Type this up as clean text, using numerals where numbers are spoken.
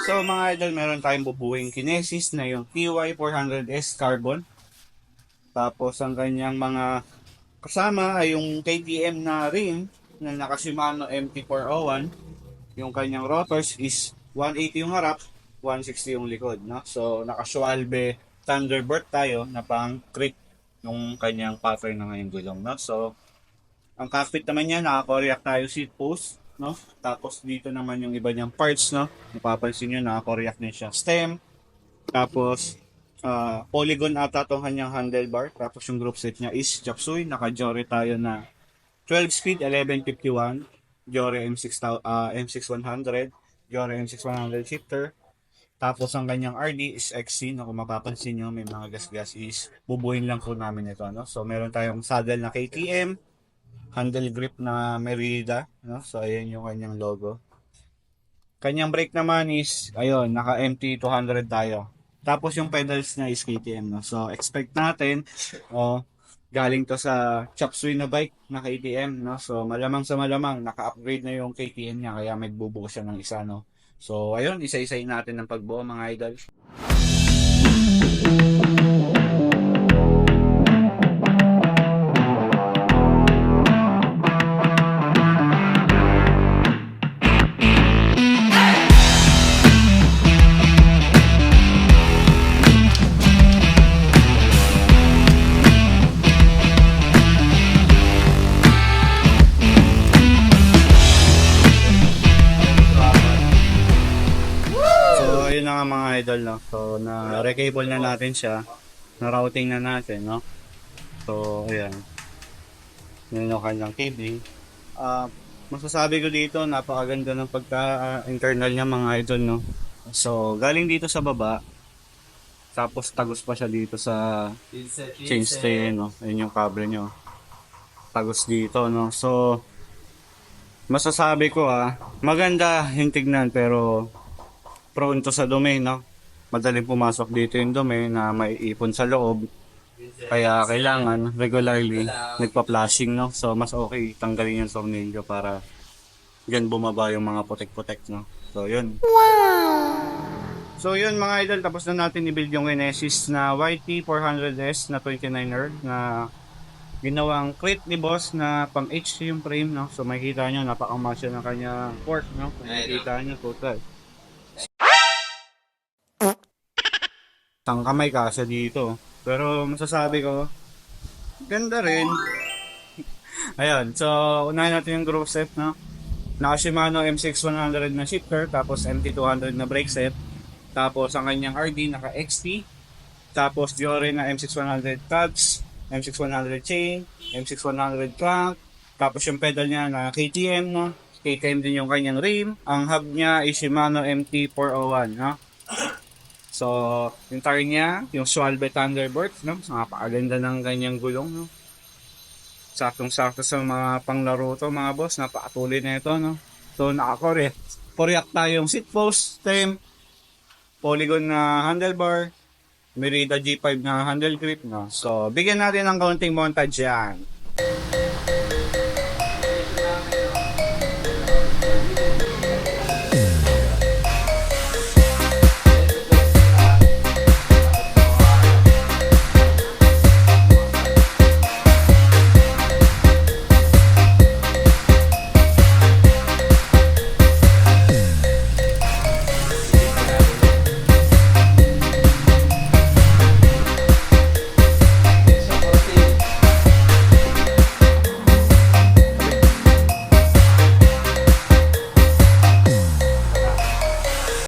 So mga idol, meron tayong bubuing Kinesis na yung TY400S Carbon. Tapos ang kanyang mga kasama ay yung KTM na rim na naka Shimano MT401. Yung kanyang rotors is 180 yung harap, 160 yung likod. No? So naka Schwalbe Thunderbird tayo na pang crit yung kanyang pattern na ngayong gulong. No? So ang cockpit naman niya, naka-Koreac tayo seat post, no? Tapos dito naman yung iba niyang parts, no? Napapansin niyo, naka-Koreac din siya. Stem, tapos polygon ata tong kanyang handlebar. Tapos yung group set niya is Japsui, naka-Jore tayo na 12 speed 1151, Jore M6100, Jore M6100 shifter. Tapos ang kanyang RD is XC, no? Kung mapapansin niyo, may mga gas-gas is bubuin lang po namin ito, no? So meron tayong saddle na KTM, handle grip na Merida, no? So ayan yung kanyang logo. Kanyang brake naman is ayun, naka MT200 tayo. Tapos yung pedals niya is KTM, no? So expect natin galing to sa chop suey na bike na KTM, no? So malamang sa malamang naka-upgrade na yung KTM niya kaya magbubuo siya ng isa, no? So ayun, isa-isahin natin ng pagbuo mga idol. So, yun na nga mga idol, no? So, na-recable na natin siya. Na-routing na natin, no? So, ayan. Yun yung kanyang cabling. Masasabi ko dito, napakaganda ng pagka-internal niya mga idol, no? So, galing dito sa baba. Tapos, tagos pa siya dito sa chainstay, no? Yun yung cable niya. Tagos dito, no? So, masasabi ko, maganda yung tignan, pero prone to sa dumi, no? Madaling pumasok dito yung dumi na may ipon sa loob. Kaya kailangan regularly nagpa-flashing, no? So mas okay tanggalin yung tornilyo para yan bumaba yung mga putek-putek, no? So yun. So yun mga idol, tapos na natin i-build yung Kinesis na YT400S na 29er na ginawang crate ni boss na pang HC yung frame, no? So makikita nyo napaka-masya ng kanya fork, no? Makikita nyo total. Tang kamay kasi dito. Pero masasabi ko, ganda rin. Ayun, so unahin natin yung group set, no? Naka Shimano M6100 na shifter, tapos MT200 na brake set. Tapos ang kanyang RD naka XT. Tapos Diore na M6100 tugs, M6100 chain, M6100 crank. Tapos yung pedal niya na KTM, no? KTM din yung kanyang rim. Ang hub niya is Shimano MT401, no? So, yung tire niya, yung Schwalbe Thunderbird, no? Napakaganda ng kanyang gulong, no? Saktong-sakto sa mga panglaro to, mga boss. Napakatuloy na ito, no? So, naka-Koreac tayong seat post, stem, polygon na handlebar, Merida G5 na handle grip, no? So, bigyan natin ng kaunting montage yan.